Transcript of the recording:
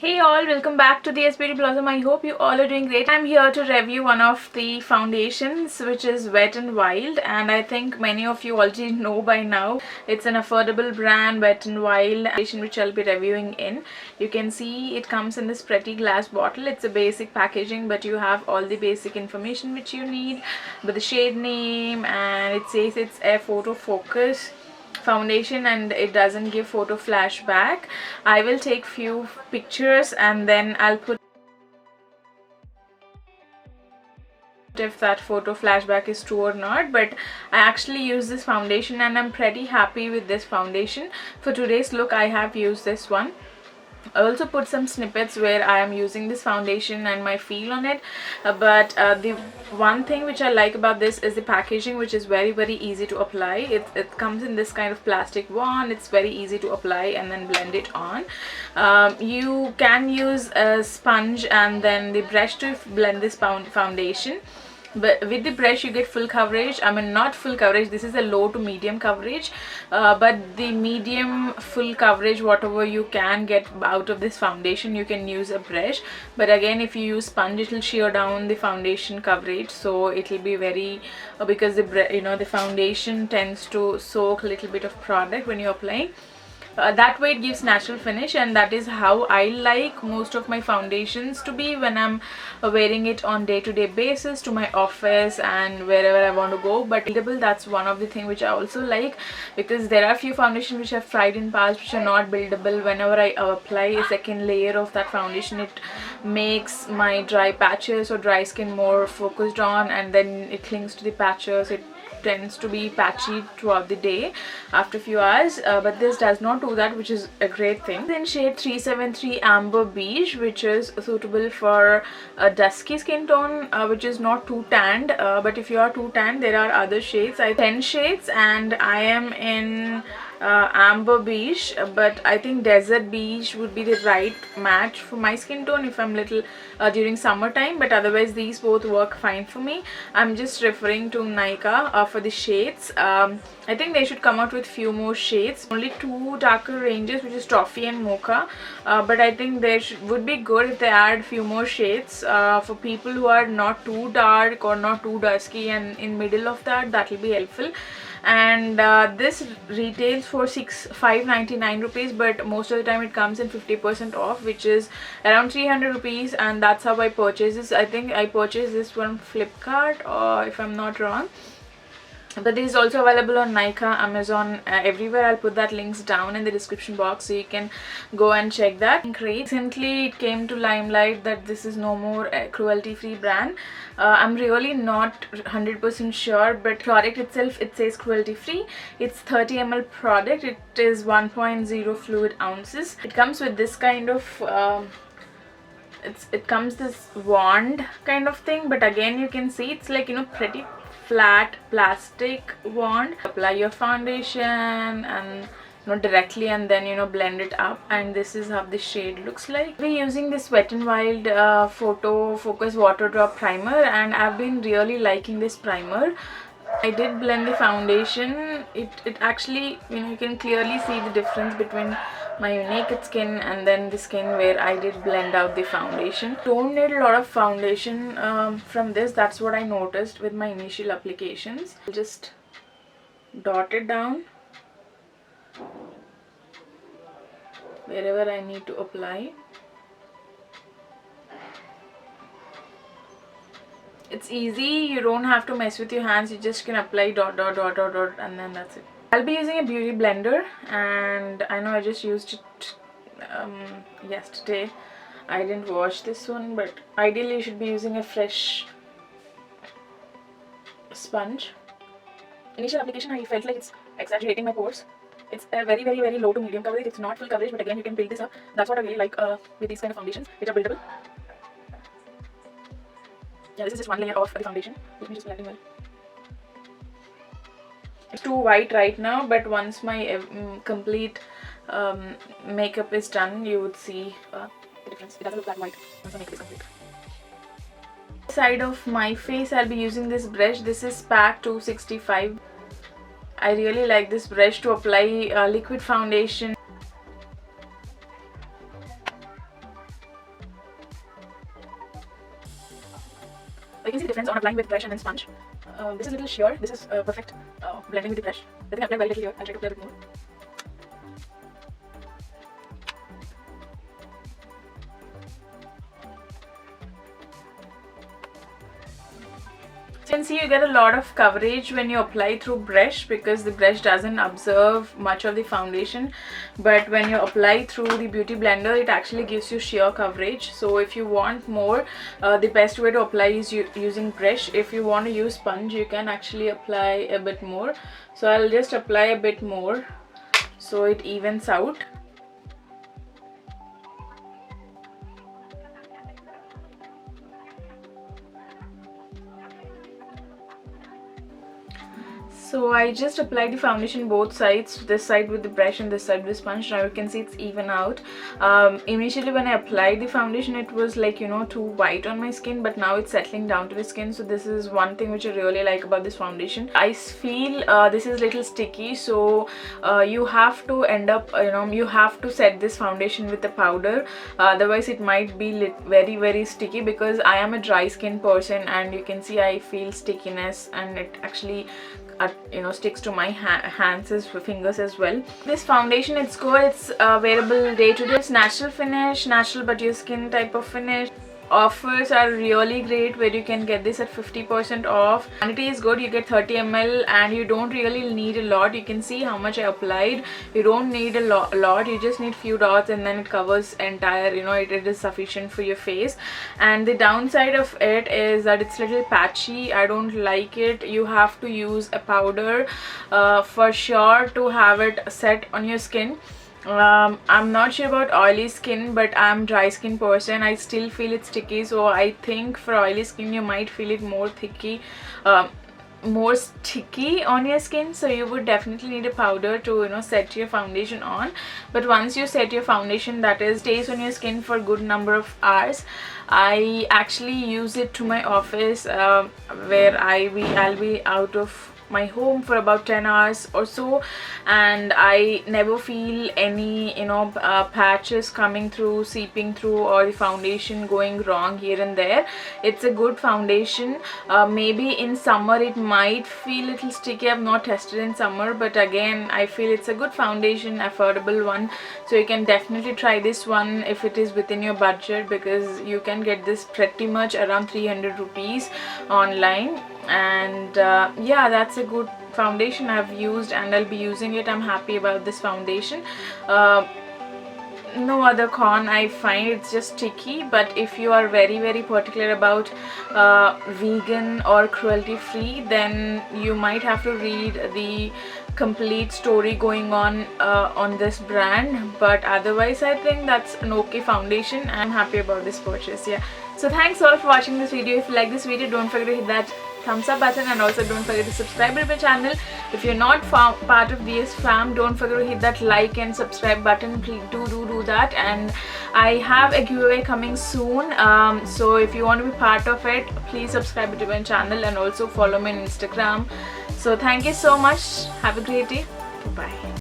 Hey all, welcome back to the SBD Blossom. I hope you all are doing great. I'm here to review one of the foundations which is Wet n Wild, and I think many of you already know by now. It's an affordable brand, Wet n Wild foundation, which I'll be reviewing in. You can see it comes in this pretty glass bottle. It's a basic packaging, but you have all the basic information which you need, with the shade name, and it says it's a photo focus foundation and it doesn't give photo flashback. I will take few pictures and then I'll put if that photo flashback is true or not, but I actually use this foundation and I'm pretty happy with this foundation. For today's look I have used this one. I also put some snippets where I am using this foundation and my feel on it, but the one thing which I like about this is the packaging, which is very easy to apply. It comes in this kind of plastic wand. It's very easy to apply and then blend it on. You can use a sponge and then the brush to blend this foundation. But with the brush you get full coverage. I mean, not full coverage, this is a low to medium coverage, but the medium full coverage whatever you can get out of this foundation you can use a brush. But again, if you use sponge it will shear down the foundation coverage, so it will be very because the foundation tends to soak a little bit of product when you're applying. That way it gives natural finish, and that is how I like most of my foundations to be when I'm wearing it on day-to-day basis to my office and wherever I want to go. But buildable, that's one of the things which I also like, because there are few foundations which I've tried in past which are not buildable. Whenever I apply a second layer of that foundation, it makes my dry patches or dry skin more focused on, and then it clings to the patches. It tends to be patchy throughout the day after a few hours, but this does not do that, which is a great thing. Then shade 373 Amber Beige, which is suitable for a dusky skin tone, which is not too tanned, but if you are too tanned there are other shades. I 10 shades and I am in Amber Beige, but I think Desert Beige would be the right match for my skin tone if I'm little during summertime, but otherwise these both work fine for me. I'm just referring to Nykaa for the shades. I think they should come out with few more shades. Only two darker ranges, which is Toffee and Mocha, but I think they would be good if they add few more shades for people who are not too dark or not too dusky, and in middle of that will be helpful. And this retails for 599 rupees, but most of the time it comes in 50% off, which is around 300 rupees, and that's how I purchase this. I think I purchased this from Flipkart, or if I'm not wrong. But this is also available on Nykaa, Amazon, everywhere. I'll put that links down in the description box so you can go and check that. Recently it came to limelight that this is no more a cruelty free brand. I'm really not 100% sure, but product itself it says cruelty free. It's 30 ml product. It is 1.0 fluid ounces. It comes with this kind of it comes this wand kind of thing, but again you can see it's like pretty flat plastic wand. Apply your foundation and directly, and then blend it up, and this is how the shade looks like. We're using this Wet n Wild photo focus water drop primer, and I've been really liking this primer. I did blend the foundation. It actually, you can clearly see the difference between my naked skin and then the skin where I did blend out the foundation. Don't need a lot of foundation from this. That's what I noticed with my initial applications. I'll just dot it down wherever I need to apply. It's easy, you don't have to mess with your hands, you just can apply dot, and then that's it. I'll be using a beauty blender, and I know I just used it yesterday. I didn't wash this one, but ideally you should be using a fresh sponge. Initial application I felt like it's exaggerating my pores. It's a very low to medium coverage. It's not full coverage, but again you can build this up. That's what I really like with these kind of foundations which are buildable. Yeah, this is just one layer of the foundation. Let me just blend it well. It's too white right now, but once my complete makeup is done, you would see the difference. It doesn't look that white once the makeup is complete. Side of my face, I'll be using this brush. This is SPAC 265. I really like this brush to apply liquid foundation. you can see the difference on applying with brush and then sponge. This is a little sheer. This is perfect blending with the brush. I think I applied very little here. I'll try to apply a bit more. So you can see you get a lot of coverage when you apply through brush, because the brush doesn't absorb much of the foundation, but when you apply through the beauty blender it actually gives you sheer coverage. So if you want more, the best way to apply is using brush. If you want to use sponge, you can actually apply a bit more. So I'll just apply a bit more so it evens out. So I just applied the foundation both sides, this side with the brush and this side with the sponge. Now you can see it's even out. Initially when I applied the foundation it was like, you know, too white on my skin, but now it's settling down to the skin. So this is one thing which I really like about this foundation. I feel this is a little sticky, so you have to end up, you have to set this foundation with a powder, otherwise it might be very sticky, because I am a dry skin person and you can see I feel stickiness, and it actually sticks to my hands as fingers as well. This foundation, it's good, it's wearable day to day, it's natural finish, natural but your skin type of finish. Offers are really great where you can get this at 50% off. Quantity is good, you get 30 ml and you don't really need a lot. You can see how much I applied. You don't need a lot, you just need few dots and then it covers entire, it is sufficient for your face. And the downside of it is that it's a little patchy. I don't like it. You have to use a powder for sure to have it set on your skin. I'm not sure about oily skin, but I'm dry skin person. I still feel it sticky, so I think for oily skin you might feel it more sticky on your skin, so you would definitely need a powder to set your foundation on. But once you set your foundation, that is stays on your skin for a good number of hours. I actually use it to my office where I'll be out of my home for about 10 hours or so, and I never feel any patches coming through, seeping through, or the foundation going wrong here and there. It's a good foundation. Maybe in summer it might feel a little sticky. I've not tested in summer, but again I feel it's a good foundation, affordable one, so you can definitely try this one if it is within your budget, because you can get this pretty much around 300 rupees online. And yeah, that's a good foundation I've used and I'll be using it. I'm happy about this foundation. No other con I find, it's just sticky. But if you are very particular about vegan or cruelty free, then you might have to read the complete story going on this brand. But otherwise I think that's an okay foundation. I'm happy about this purchase. Yeah, so thanks all for watching this video. If you like this video, don't forget to hit that thumbs up button, and also don't forget to subscribe to my channel. If you're not part of DS fam, don't forget to hit that like and subscribe button. Please do that. And I have a giveaway coming soon, so if you want to be part of it, please subscribe to my channel and also follow me on Instagram. So thank you so much. Have a great day. Bye.